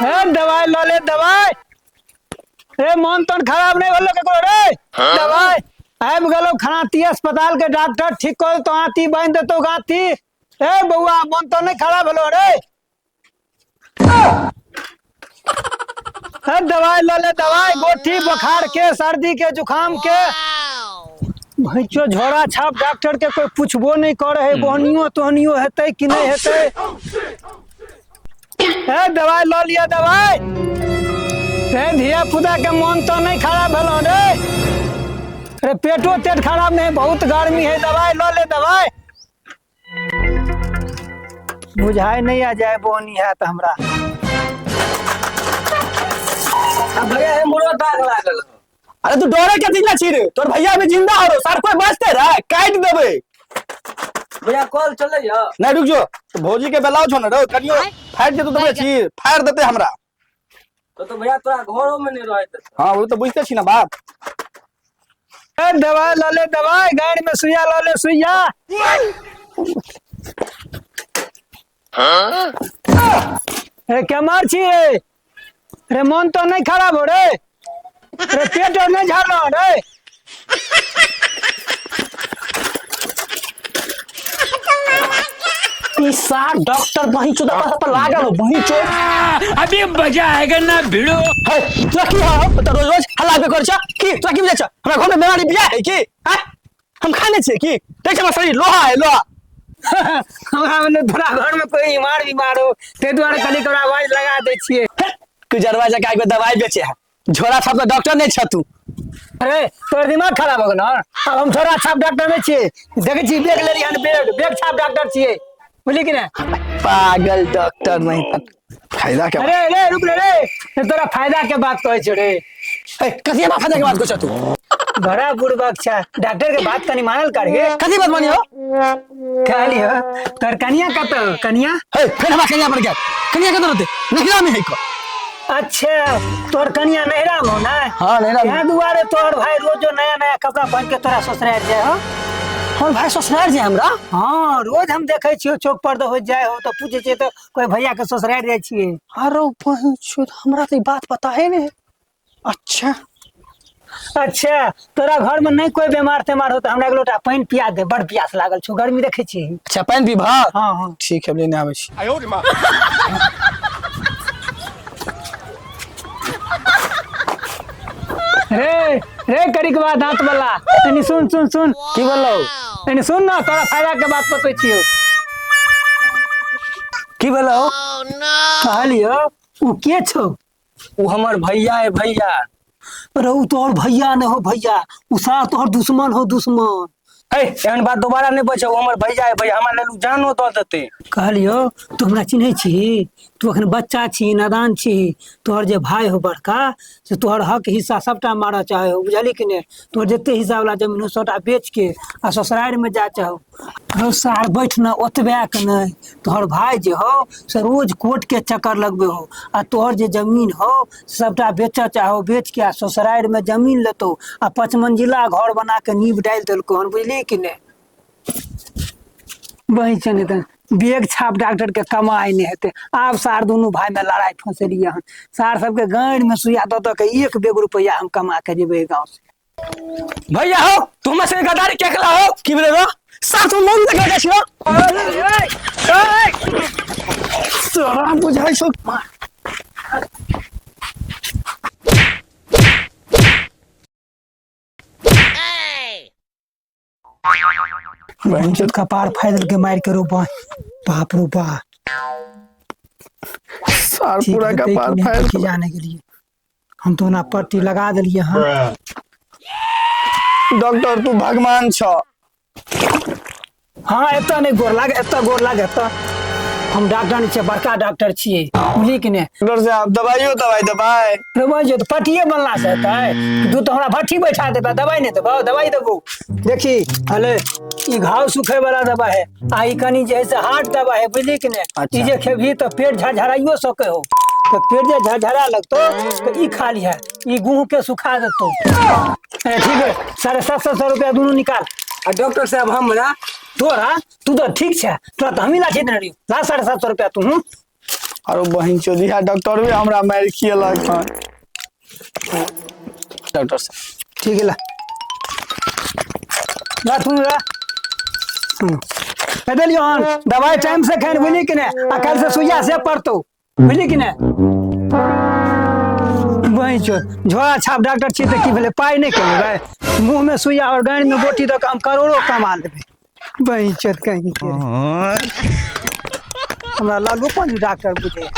दवाई लो ले दवाई। रे मन तन खराब नहीं होलो केकरो रे। दवाई आबि गेलो खाती अस्पताल के डॉक्टर ठीक कर तो आती बांध देतो गाती। ए बउआ मन तो नहीं खराब होलो रे। दवाई लो ले दवाई गोठी बुखार के सर्दी के जुकाम के। भैंचो झोड़ा छाप डॉक्टर के कोई पूछबो नहीं करे है बहनियो तोहनियो हेतै कि नहीं हेतै। दवाई लो लिया दवाई। धिया पुता के मन तो नहीं खराब भेलो रे। अरे पेटो तेट खराब नहीं बहुत गर्मी है दवाई लो ले दवाई। बुझाई नहीं आ जाए बोनी है तो हमरा भैया है मुरो दाग लागल। अरे तू डरे के दिला छी रे तोर भैया भी जिंदा हो सर कोई बचते रह काट देबे। भैया कॉल चले या नहीं रुक जो तो भौजी के बेलाओ छो न रे कनियो फाड़ दे तो देबे छी फाड़ देते हमरा तो भैया तोरा घरों में नहीं रहत। हां वो तो बुझते छी ना बात। दवाई लो ले दवाई गाड़ी में सुइया लो ले सुइया। अरे क्या मार छी रे। अरे मन तो नहीं खराब हो रे। अरे पेट और नहीं झाड़ो रे। सार डॉक्टर वही चोदा पर लागल वही चोद अभी मजा आएगा ना भिड़ो। है तू की हो तो रोज रोज हल्ला पे कर छ की तू की बुझे छ हमरा घर में बीमारी बिया है की हैं हम खाने छे की देख हमरा शरीर लोहा है लोहा। हमरा ने थोड़ा घर में कोई बीमार हो ते द्वारा खाली तोरा आवाज लगा दे छिए। तू जरवा जा के दवाई बेचे है झोरा छाप का डॉक्टर नहीं छ तू। अरे तोर दिमाग खराब हो गना अब हम थोड़ा छाप डॉक्टर में छिए देखे छी बेग ले लिहन बेग छाप डॉक्टर छिए बोली कि ना पागल डॉक्टर नहीं फायदा क्या। अरे रे रुक रे तोरा फायदा के बात कहै छ रे। कथी बा फायदा के बात कहै छ तू बड़ा बुड़बक छ डॉक्टर के बात तनी मानल कर हे कथी बात मानी हो खाली हो तोर कनिया का तो कनिया है फिर हमरा कनिया पर गया कनिया के रहते नहिरा में है को। अच्छा तोर कनिया नहरा में हो ना। हां नहिरा में यहाँ दुआरे तोर भाई रोज नया नया कपड़ा पहन के तोरा ससुराल जाए हो। हम भाई ससुराल जाए हमरा। हाँ रोज हम देखे छियो चौक पर तो हो जाए हो तो पूछे छिए तो कोई भैया के ससुराल जाए छिए। अरे पहुंचो हमरा तो बात पता है ने। अच्छा अच्छा तोरा घर में नहीं कोई बीमार तेमार हो तो हमरा एक लोटा पानी पिया दे बड़ प्यास लागल छ गर्मी देखे छी। अच्छा पानी पीबा। हां हां ठीक है लेने आवे छी। आयो रे मां रे रे करिक बात दांत वाला तनी सुन सुन सुन की बोलो तनी सुन ना तोरा फायदा के बात बतै छियो। की बोलो कहलियो उ के छौ। वो हमर भैया है भैया। अरे उ तोहर भैया न हो भैया उ सारा तोहर दुश्मन हो दुश्मन। एहन बात दोबारा नहीं बचे वो हमर भैया है भैया हमरा लेलु जानो दो देते। कहलियो तू हमरा चिन्है छी तू अखन बच्चा छी नादान छी तोहर जे भाई हो बड़का से तोहर हक हिस्सा सबटा मारा चाहे हो बुझली कि ने तोहर जते हिस्सा वाला जमीन हो सबटा बेच के आ ससुराल में जा चाहो। रो सार बैठ न ओतबे के नहीं तोहर भाई जे हो से रोज कोर्ट के चक्कर लगबे हो आ तोहर जे जमीन हो सबटा बेच चाहो बेच के आ ससुराल में जमीन लेतो आ 5 मंजिला घर बना के नींव डाल देलको हन बुझली कि ने। वही चने त बेग छाप डॉक्टर के कमाई नहीं हेते अब सार दोनों भाई में लड़ाई फंसलिए हन सार सबके गाड़ में सुइया दो के 1 बेग रुपया हम कमा के जेबे गांव से। भैया हो तुम से गद्दारी केकला हो की बोले रो साथ तुम लोग लगा छियो। तोरा बुझाई छौ बहनचोद का पार फाइदल के मार के रो बाप रो बा सार पूरा का पार फाइल जाने के लिए हम तो ना पट्टी लगा दिलिए हाँ। डॉक्टर तू भगवान छ। हाँ एत नहीं गोर लागे एत हम डॉक्टर नहीं छे बड़का डॉक्टर छिए बुझली कि ने। डॉक्टर साहब दवाइयो दवाई दवाई जो तो पट्टिए बनला से हेतै तू तो हमरा भट्ठी बैठा देबा दवाई नहीं देबो दवाई देबो। देखी हले ई घाव सुखे वाला दवा है आ ई कनी जे है से हार्ट दवा है बुझली कि ने। ई जे खेबही तो पेट झरझराइयो सके हो तो पेट जे झरझरा लगतो तो ई खा लिया ई गेहूं के सुखा देतो। ठीक है 750 रुपया दोनों निकाल। डॉक्टर साहब हमरा तोरा तू तो ठीक छे तोरा तो हम ही लाठी देने रही ला 750 रुपया तू। अरे बहन चोदिया डॉक्टर भी हमरा मार खियलक हन डॉक्टर साहब ठीक है ला तुम ला दिलियो हन दवाई टाइम से खान बुझली कि नहीं आ कल से सुइया से पड़तो बुझली कि नहीं वही झोड़ा छाप डॉक्टर छी तो की भेले पाई नहीं कमेबै मुंह में सुइया और गाड़ी में बोटी दो काम करोड़ों कमा लेबै वही चोद कहीं के हमरा लालू पानी डॉक्टर बुझे